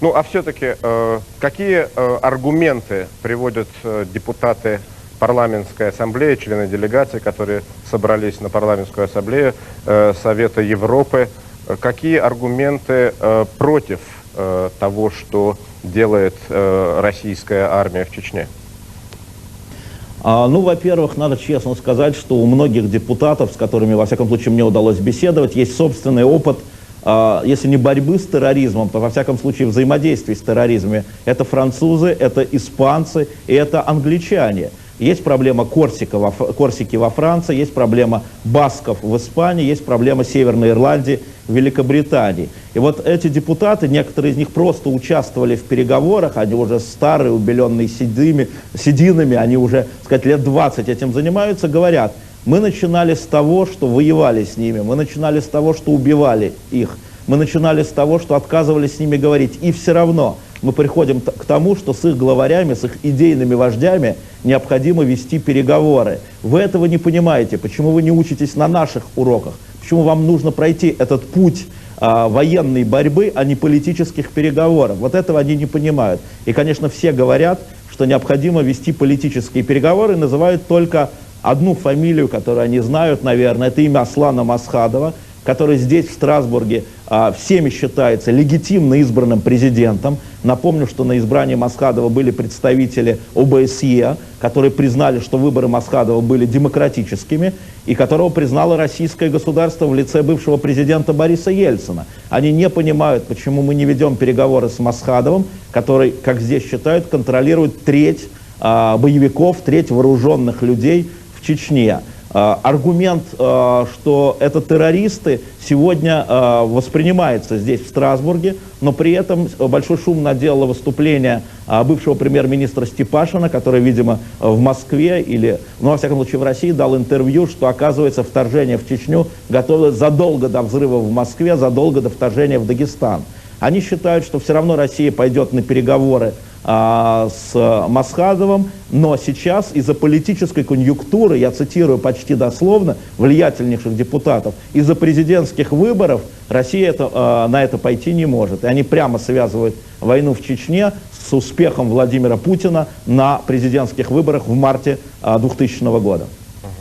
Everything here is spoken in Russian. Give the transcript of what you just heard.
Ну, а все-таки, какие аргументы приводят депутаты парламентской ассамблеи, члены делегации, которые собрались на парламентскую ассамблею Совета Европы, какие аргументы против того, что делает российская армия в Чечне? Ну, во-первых, надо честно сказать, что у многих депутатов, с которыми, во всяком случае, мне удалось беседовать, есть собственный опыт, если не борьбы с терроризмом, то, во всяком случае, взаимодействия с терроризмом. Это французы, это испанцы и это англичане. Есть проблема Корсики во Франции, есть проблема басков в Испании, есть проблема Северной Ирландии в Великобритании. И вот эти депутаты, некоторые из них просто участвовали в переговорах, они уже старые, убеленные сединами, они уже, так сказать, лет 20 этим занимаются, говорят: мы начинали с того, что воевали с ними, мы начинали с того, что убивали их, мы начинали с того, что отказывались с ними говорить, и все равно мы приходим к тому, что с их главарями, с их идейными вождями необходимо вести переговоры. Вы этого не понимаете, почему вы не учитесь на наших уроках, почему вам нужно пройти этот путь военной борьбы, а не политических переговоров. Вот этого они не понимают. И, конечно, все говорят, что необходимо вести политические переговоры, называют только одну фамилию, которую они знают, наверное, это имя Аслана Масхадова, который здесь, в Страсбурге, всеми считается легитимно избранным президентом. Напомню, что на избрании Масхадова были представители ОБСЕ, которые признали, что выборы Масхадова были демократическими, и которого признало российское государство в лице бывшего президента Бориса Ельцина. Они не понимают, почему мы не ведем переговоры с Масхадовым, который, как здесь считают, контролирует треть боевиков, треть вооруженных людей в Чечне. Аргумент, что это террористы, сегодня воспринимается здесь, в Страсбурге, но при этом большой шум наделало выступление бывшего премьер-министра Степашина, который, видимо, в Москве или, ну, во всяком случае, в России дал интервью, что, оказывается, вторжение в Чечню готовилось задолго до взрыва в Москве, задолго до вторжения в Дагестан. Они считают, что все равно Россия пойдет на переговоры с Масхадовым, но сейчас из-за политической конъюнктуры, я цитирую почти дословно, влиятельнейших депутатов, из-за президентских выборов Россия на это пойти не может. И они прямо связывают войну в Чечне с успехом Владимира Путина на президентских выборах в марте 2000 года.